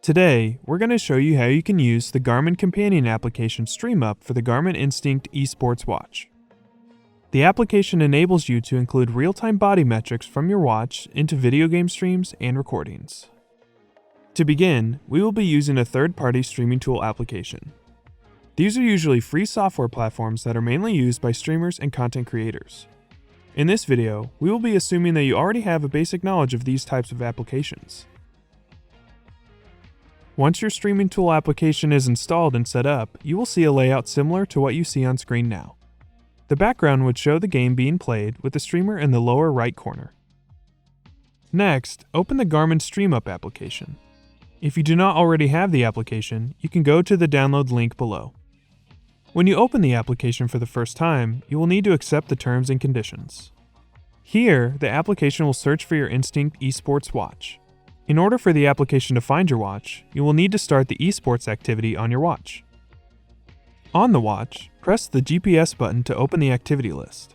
Today, we're going to show you how you can use the Garmin companion application STR3AMUP for the Garmin Instinct Esports watch. The application enables you to include real-time body metrics from your watch into video game streams and recordings. To begin, we will be using a third-party streaming tool application. These are usually free software platforms that are mainly used by streamers and content creators. In this video, we will be assuming that you already have a basic knowledge of these types of applications. Once your streaming tool application is installed and set up, you will see a layout similar to what you see on screen now. The background would show the game being played with the streamer in the lower right corner. Next, open the Garmin STR3AMUP application. If you do not already have the application, you can go to the download link below. When you open the application for the first time, you will need to accept the terms and conditions. Here, the application will search for your Instinct Esports watch. In order for the application to find your watch, you will need to start the esports activity on your watch. On the watch, press the GPS button to open the activity list.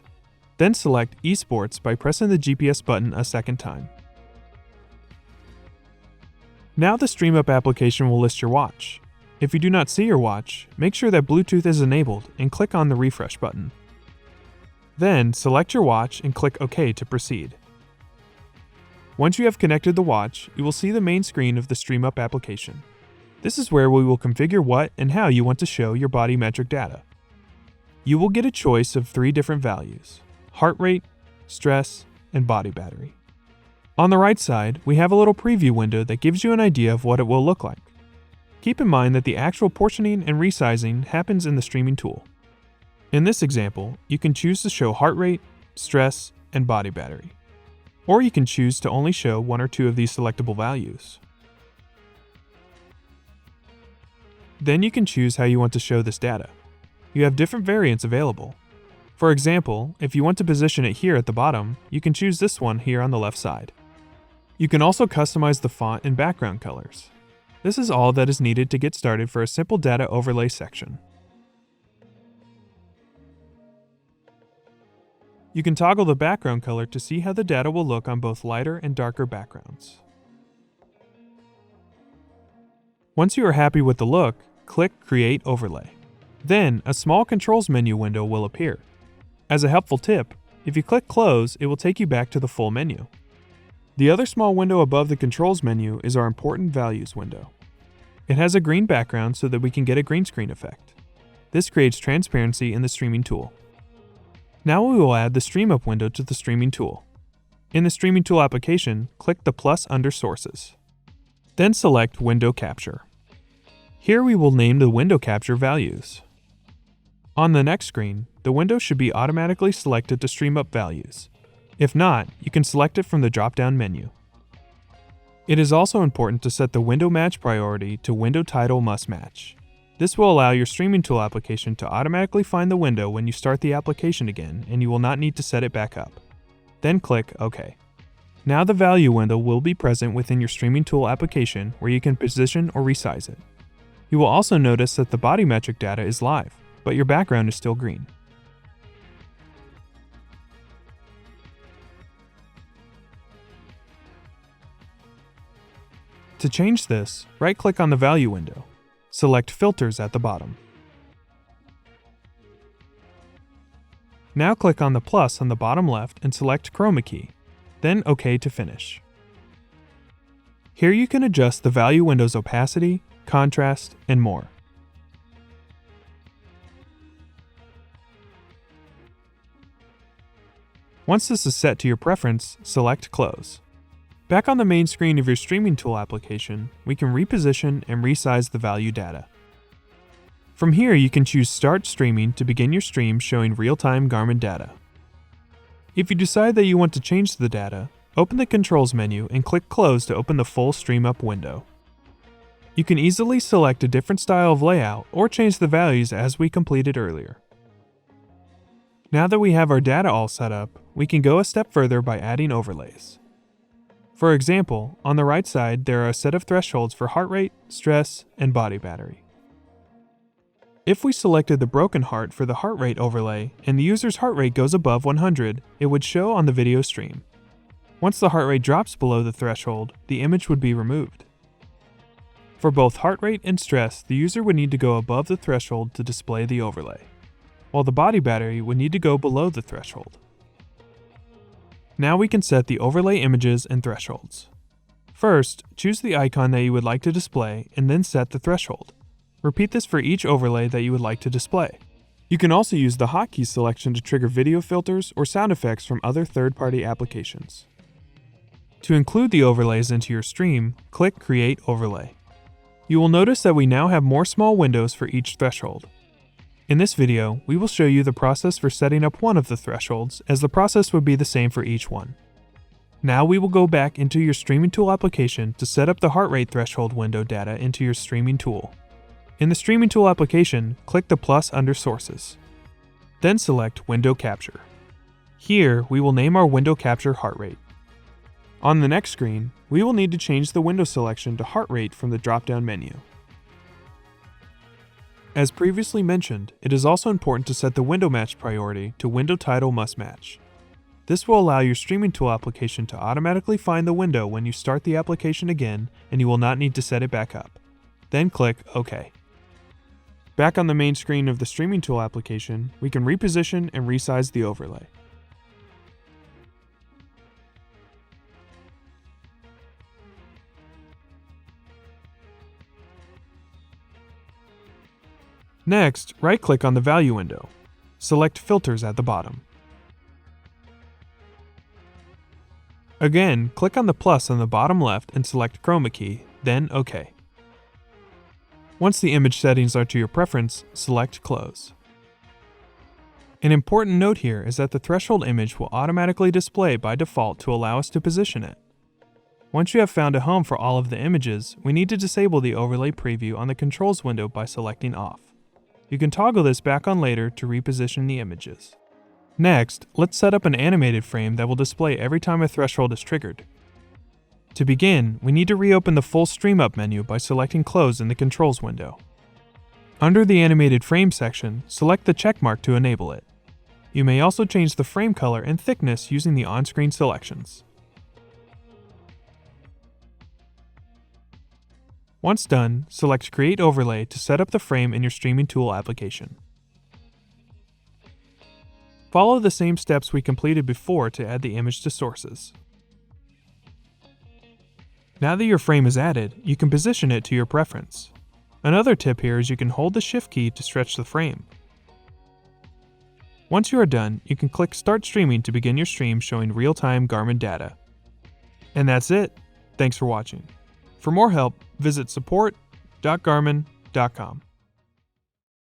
Then select Esports by pressing the GPS button a second time. Now the STR3AMUP application will list your watch. If you do not see your watch, make sure that Bluetooth is enabled and click on the refresh button. Then select your watch and click OK to proceed. Once you have connected the watch, you will see the main screen of the STR3AMUP application. This is where we will configure what and how you want to show your body metric data. You will get a choice of 3 different values: heart rate, stress, and body battery. On the right side, we have a little preview window that gives you an idea of what it will look like. Keep in mind that the actual portioning and resizing happens in the streaming tool. In this example, you can choose to show heart rate, stress, and body battery. Or you can choose to only show 1 or 2 of these selectable values. Then you can choose how you want to show this data. You have different variants available. For example, if you want to position it here at the bottom, you can choose this one here on the left side. You can also customize the font and background colors. This is all that is needed to get started for a simple data overlay section. You can toggle the background color to see how the data will look on both lighter and darker backgrounds. Once you are happy with the look, click Create Overlay. Then, a small controls menu window will appear. As a helpful tip, if you click Close, it will take you back to the full menu. The other small window above the controls menu is our Important Values window. It has a green background so that we can get a green screen effect. This creates transparency in the streaming tool. Now we will add the STR3AMUP window to the streaming tool. In the streaming tool application, click the plus under Sources. Then select Window Capture. Here we will name the window capture values. On the next screen, the window should be automatically selected to STR3AMUP values. If not, you can select it from the drop-down menu. It is also important to set the window match priority to Window Title Must Match. This will allow your streaming tool application to automatically find the window when you start the application again, and you will not need to set it back up. Then click OK. Now the value window will be present within your streaming tool application where you can position or resize it. You will also notice that the body metric data is live, but your background is still green. To change this, right-click on the value window. Select Filters at the bottom. Now click on the plus on the bottom left and select Chroma Key, then OK to finish. Here you can adjust the value window's opacity, contrast, and more. Once this is set to your preference, select Close. Back on the main screen of your streaming tool application, we can reposition and resize the value data. From here, you can choose Start Streaming to begin your stream showing real-time Garmin data. If you decide that you want to change the data, open the Controls menu and click Close to open the full STR3AMUP window. You can easily select a different style of layout or change the values as we completed earlier. Now that we have our data all set up, we can go a step further by adding overlays. For example, on the right side, there are a set of thresholds for heart rate, stress, and body battery. If we selected the broken heart for the heart rate overlay and the user's heart rate goes above 100, it would show on the video stream. Once the heart rate drops below the threshold, the image would be removed. For both heart rate and stress, the user would need to go above the threshold to display the overlay, while the body battery would need to go below the threshold. Now we can set the overlay images and thresholds. First, choose the icon that you would like to display and then set the threshold. Repeat this for each overlay that you would like to display. You can also use the hotkey selection to trigger video filters or sound effects from other third-party applications. To include the overlays into your stream, click Create Overlay. You will notice that we now have more small windows for each threshold. In this video, we will show you the process for setting up one of the thresholds, as the process would be the same for each one. Now we will go back into your Streaming Tool application to set up the heart rate threshold window data into your Streaming Tool. In the Streaming Tool application, click the plus under Sources. Then select Window Capture. Here, we will name our window capture heart rate. On the next screen, we will need to change the window selection to heart rate from the drop-down menu. As previously mentioned, it is also important to set the window match priority to Window Title Must Match. This will allow your Streaming Tool application to automatically find the window when you start the application again, and you will not need to set it back up. Then click OK. Back on the main screen of the Streaming Tool application, we can reposition and resize the overlay. Next, right-click on the value window. Select Filters at the bottom. Again, click on the plus on the bottom left and select Chroma Key, then OK. Once the image settings are to your preference, select Close. An important note here is that the threshold image will automatically display by default to allow us to position it. Once you have found a home for all of the images, we need to disable the overlay preview on the controls window by selecting Off. You can toggle this back on later to reposition the images. Next, let's set up an animated frame that will display every time a threshold is triggered. To begin, we need to reopen the full Stream Up menu by selecting Close in the controls window. Under the animated frame section, select the checkmark to enable it. You may also change the frame color and thickness using the on-screen selections. Once done, select Create Overlay to set up the frame in your Streaming Tool application. Follow the same steps we completed before to add the image to sources. Now that your frame is added, you can position it to your preference. Another tip here is you can hold the Shift key to stretch the frame. Once you are done, you can click Start Streaming to begin your stream showing real-time Garmin data. And that's it. Thanks for watching. For more help, visit support.garmin.com.